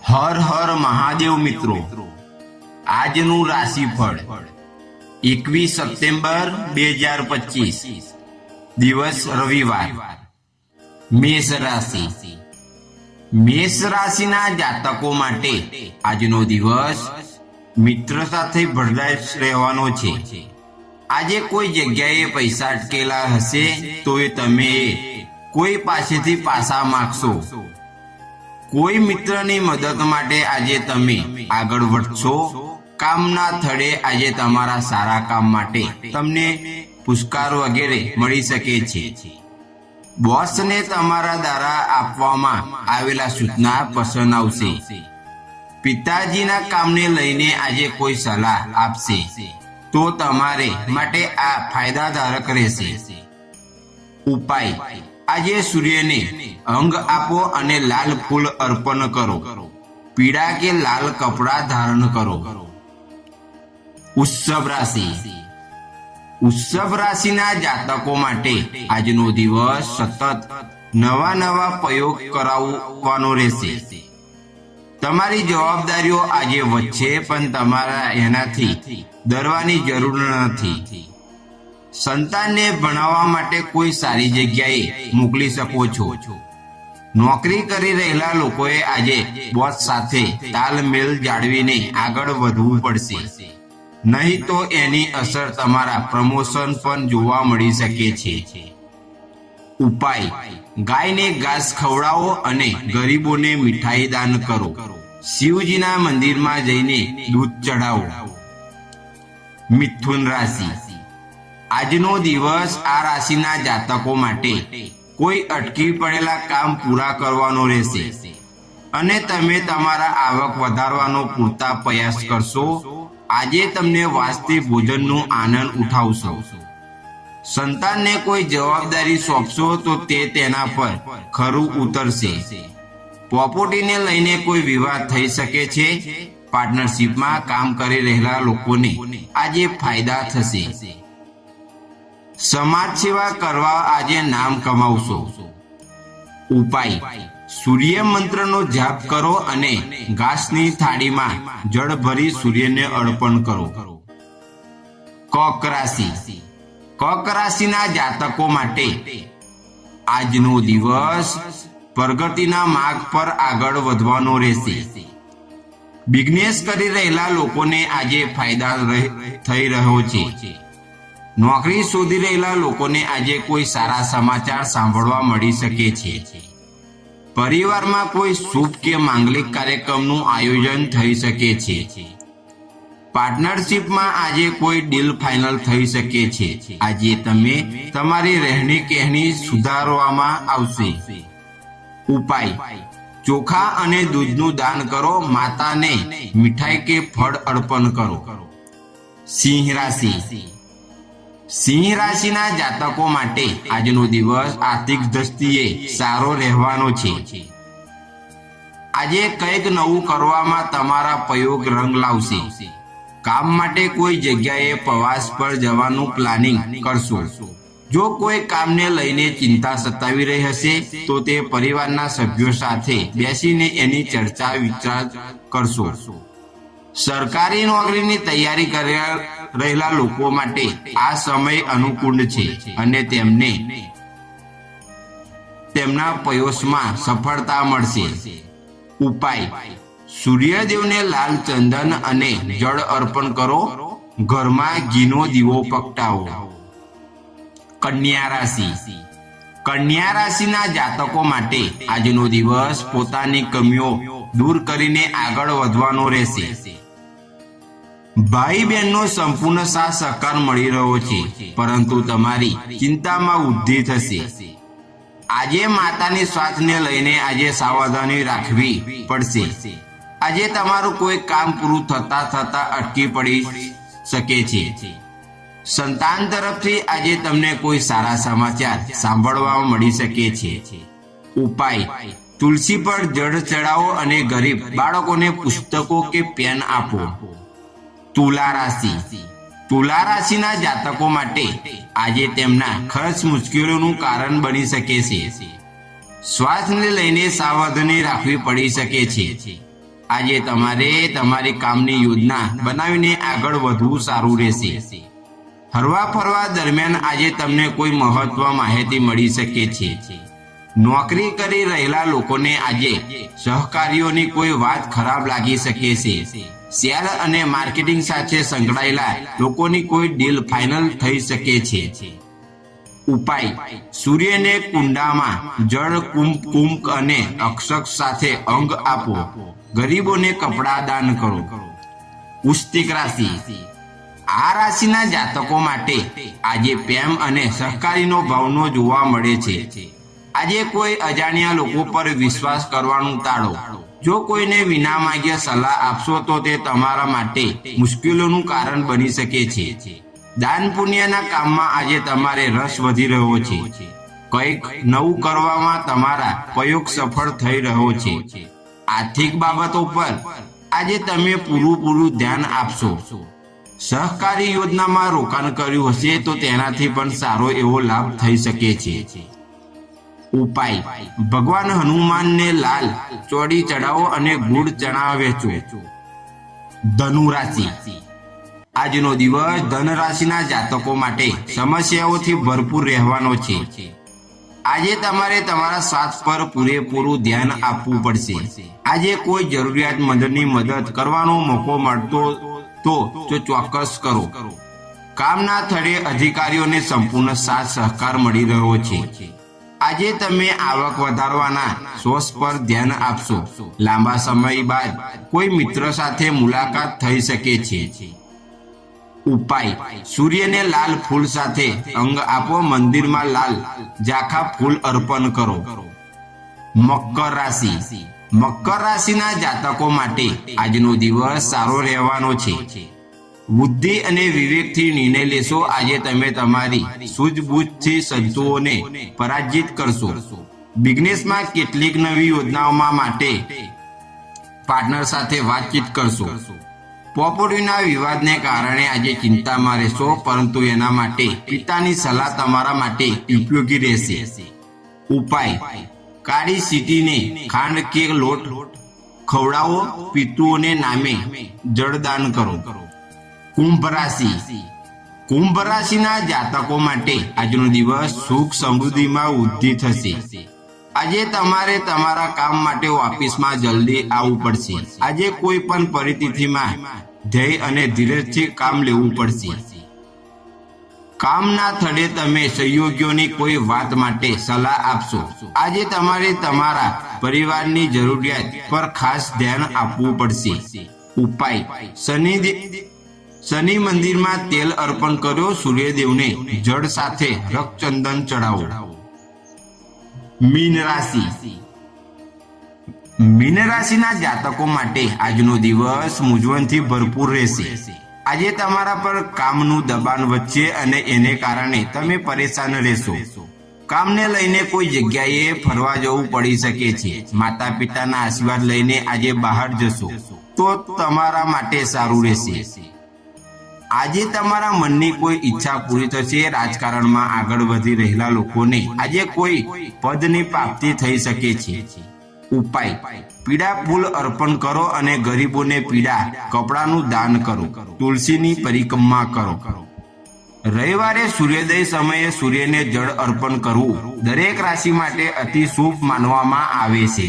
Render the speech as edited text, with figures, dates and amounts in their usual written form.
હર હર મહાદેવ મિત્રો, આજનું રાશિફળ 21 સપ્ટેમ્બર 2025, દિવસ રવિવાર. મેષ રાશિ. મેષ રાશિના જાતકો માટે આજનો દિવસ મિત્ર સાથે ભરદાશ રહેવાનો છે. આજે કોઈ જગ્યાએ પૈસા અટકેલા હશે તો એ તમે કોઈ પાસેથી પાછા માગશો. કોઈ મિત્રની મદદ માટે આજે તમે આગળ વધશો. કામના સ્થળે આજે તમારા સારા કામ માટે તમને પુરસ્કાર વગેરે મળી શકે છે. બોસને તમારા દ્વારા આપવામાં આવેલા સૂચના પસંદ આવશે. પિતાજીના કામને લઈને આજે કોઈ સલાહ આપશે તો તમારે માટે આ ફાયદાદાયક રહેશે. ઉપાય: આજે સૂર્યને અંગ આપો અને લાલ ફૂલ અર્પણ કરો. પીળા કે લાલ કપડા ધારણ કરો. વૃષભ રાશિ. વૃષભ રાશિના જાતકો માટે આજનો દિવસ સતત નવા પ્રયોગ કરાવવાનો રહેશે. તમારી જવાબદારીઓ આજે વધશે, પણ તમારા એનાથી ડરવાની જરૂર નથી. સંતાનને ભણાવવા માટે કોઈ સારી જગ્યાએ મોકલી શકો છો. નોકરી કરી રહેલા લોકોએ આજે બોસ સાથે તાલમેલ જાળવીને આગળ વધવું પડશે, નહીં તો એની અસર તમારા પ્રમોશન પણ જોવા મળી શકે છે. ઉપાય: ગાયને ઘાસ ખવડાવો અને ગરીબોને મીઠાઈ દાન કરો. શિવજીના મંદિરમાં જઈને દૂધ ચઢાવો. મિથુન રાશિ. આજનો દિવસ આ રાશિના જાતકો માટે કોઈ અટકી પડેલા કામ પૂરા કરવાનો રહેશે અને તમે તમારા આવક વધારવાનો પૂરતા પ્રયાસ કરશો. આજે તમને વાસ્તવિક ભોજનનો આનંદ ઉઠાવશો. સંતાનને કોઈ જવાબદારી સોંપશો તો તે તેના પર ખરું ઉતરશે. પ્રોપર્ટીને લઈને કોઈ વિવાદ થઈ શકે છે. પાર્ટનરશિપમાં કામ કરી રહેલા લોકોને આજે ફાયદા થશે. સમાજ સેવા કરવા આજે નામ કમાવશો. ઉપાય: સૂર્ય મંત્રનો જાપ કરો અને ઘાસની થાળીમાં જળ ભરી સૂર્યને અર્પણ કરો. કર્ક રાશિ. કર્ક રાશિના જાતકો માટે આજનો દિવસ પ્રગતિના માર્ગ પર આગળ વધવાનો રહેશે. બિઝનેસ કરી રહેલા લોકોને આજે ફાયદા થઈ રહ્યો છે. નોકરી શોધી રહેલા લોકોને આજે કોઈ સારા સમાચાર સાંભળવા મળી શકે છે. પરિવારમાં કોઈ શુભ કે માંગલિક કાર્યક્રમનું આયોજન થઈ શકે છે. પાર્ટનરશિપમાં આજે કોઈ ડીલ ફાઇનલ થઈ શકે છે. આજે તમે તમારી રહેણી કહેણી સુધારવામાં આવશે. ઉપાય: ચોખા અને દૂધનું દાન કરો. માતાને મીઠાઈ કે ફળ અર્પણ કરો. સિંહ રાશિ. સિંહ રાશિના જાતકો માટે આજનો દિવસ આર્થિક દ્રષ્ટિએ સારો રહેવાનો છે. આજે કંઈક નવું કરવામાં તમારા પ્રયોગ રંગ લાવશે. કામ માટે કોઈ જગ્યાએ પ્રવાસ પર જવાનું પ્લાનિંગ કરશો. જો કોઈ કામને લઈને ચિંતા સતાવી રહી હશે તો તે પરિવારના સભ્યો સાથે બેસીને એની ચર્ચા વિચાર કરશો. સરકારી નોકરીની તૈયારી કરી રહેલા લોકો માટે આ સમય અનુકૂળ છે અને તેમને તેમના પ્રયાસમાં સફળતા મળશે. ઉપાય: સૂર્યદેવને લાલ ચંદન અને જળ અર્પણ કરો. ઘરમાં ઘીનો દીવો પ્રગટાવો. કન્યા રાશિ. કન્યા રાશિના જાતકો માટે આજનો દિવસ પોતાની કમીઓ દૂર કરીને આગળ વધવાનો રહેશે. ભાઈ બહેનનો સંપૂર્ણ સાથ સહકાર મળી રહ્યો છે, પરંતુ તમારી ચિંતામાં વૃદ્ધિ થશે. આજે માતાની સ્વાસ્થ્યને લઈને આજે સાવધાની રાખવી પડશે. આજે તમારું કોઈ કામ પૂરું થતા અટકી પડી શકે છે. સંતાન તરફથી આજે તમને કોઈ સારા સમાચાર સાંભળવા મળી શકે છે. ઉપાય: તુલસી પર જળ ચડાવો અને ગરીબ બાળકોને પુસ્તકો કે પેન આપો. તુલા રાશિ. તુલા રાશિના જાતકો માટે આજે તેમના ખર્ચ મુશ્કેલીઓનું કારણ બની શકે છે. સ્વાસ્થ્યને લઈને સાવધાની રાખવી પડી શકે છે. આજે તમારે તમારી કામની યોજના બનાવીને આગળ વધવું સારું રહેશે. હરવા ફરવા દરમિયાન આજે તમને કોઈ મહત્વ માહિતી મળી શકે છે. નોકરી કરી રહેલા લોકોને આજે સહકારીઓની કોઈ વાત ખરાબ લાગી શકે છે. શેર અને માર્કેટિંગ સાથે સંકળાયેલા લોકોની કોઈ ડીલ ફાઇનલ થઈ શકે છે. ઉપાય: સૂર્યને કુંડામાં જળ, કુંભ અને અક્ષત સાથે અંગ આપો. ગરીબોને કપડાં દાન કરો. વૃશ્ચિક રાશિ. આ રાશિના જાતકો માટે આજે પ્રેમ અને સહકારીનો ભાવનો જોવા મળે છે. આજે કોઈ અજાણ્યા લોકો પર વિશ્વાસ કરવાનું ટાળો. જો કોઈને વિના માંગ્યા સલાહ આપશો તો તે તમારા માટે મુશ્કેલીઓનું કારણ બની શકે છે. દાન પુણ્યના કામમાં આજે તમારે રસ વધી રહ્યો છે. કંઈક નવું કરવામાં તમારા પ્રયોગ સફળ થઈ રહ્યો છે. આર્થિક બાબતો પર આજે તમે પૂરું ધ્યાન આપશો. સહકારી યોજનામાં રોકાણ કર્યું હશે તો તેનાથી પણ સારો એવો લાભ થઈ શકે છે. ઉપાય: ભગવાન હનુમાનને લાલ ચોળી ચડાવો અને ગુડ ચણા વેચો. ધનુ રાશિ. આજનો દિવસ ધન રાશિના જાતકો માટે સમસ્યાઓથી ભરપૂર રહેવાનો છે. આજે તમારે તમારા સ્વાસ્થ્ય પર પૂરેપૂરું ધ્યાન આપવું પડશે. આજે કોઈ જરૂરિયાતમંદની મદદ કરવાનો મોકો મળતો તો ચોક્કસ કરો. કામના સ્થળે અધિકારીઓને સંપૂર્ણ સાથ સહકાર મળી રહ્યો છે. આજે તમે આવક વધારવાના સોર્સ પર ધ્યાન આપશો. લાંબા સમય બાદ કોઈ મિત્ર સાથે મુલાકાત થઈ શકે છે. ઉપાય: સૂર્યને લાલ ફૂલ સાથે અંગ આપો. મંદિરમાં લાલ ઝાંખા ફૂલ અર્પણ કરો. મકર રાશિ. મકર રાશિના જાતકો માટે આજનો દિવસ સારો રહેવાનો છે. બુદ્ધિ અને વિવેકથી નિર્ણય લેશો. આજે તમે તમારી સૂઝબૂછથી શત્રુઓને પરાજિત કરશો. બિઝનેસમાં કેટલીક નવી યોજનાઓમાં માટે પાર્ટનર સાથે વાતચીત કરશો. પ્રોપર્ટીના વિવાદને કારણે આજે ચિંતામાં રહેશો, પરંતુ એના માટે પિતાની સલાહ તમારા માટે ઉપયોગી રહેશે. ઉપાય: કાળી સીટીને ખાંડ કે લોટ ખવડાવો. પિતૃઓને નામે જળદાન કરો. કુંભ રાશિ. કુંભ રાશિના જાતકો માટે આજનો દિવસ સુખ સમૃદ્ધિમાં વૃદ્ધિ થશે. આજે તમારે તમારા કામ માટે ઓફિસમાં જલ્દી આવવું પડશે. આજે કોઈ પણ પરિસ્થિતિમાં ધૈર્ય અને ધીરજથી કામ લેવું પડશે. કામના સ્થળે તમે સહયોગીઓની કોઈ વાત માટે સલાહ આપશો. આજે તમારે તમારા પરિવારની જરૂરિયાત પર ખાસ ધ્યાન આપવું પડશે. ઉપાય: શનિ મંદિરમાં તેલ અર્પણ કરો. સૂર્યદેવને જળ સાથે રક્તચંદન ચડાવો. મીન રાશિ. મીન રાશિના જાતકો માટે આજનો દિવસ મૂંઝવણથી ભરપૂર રહેશે. આજે તમારા પર કામનું દબાણ વધશે અને એને કારણે તમે પરેશાન રહેશો. કામને લઈને કોઈ જગ્યાએ ફરવા જવું પડી શકે છે. માતા પિતાના આશીર્વાદ લઈને આજે બહાર જશો તો તમારા માટે સારું રહેશે. આજે તમારા મનની કોઈ ઈચ્છા પૂરી થશે. રાજકારણમાં આગળ વધી રહેલા લોકોને આજે કોઈ પદની પ્રાપ્તિ થઈ શકે છે. ઉપાય: પીળા ફૂલ અર્પણ કરો અને ગરીબોને પીળા કપડાનું દાન કરો. તુલસીની પરિક્રમા કરો. રવિવારે સૂર્યોદય સમયે સૂર્યને જળ અર્પણ કરવું દરેક રાશિ માટે અતિ શુભ માનવામાં આવે છે.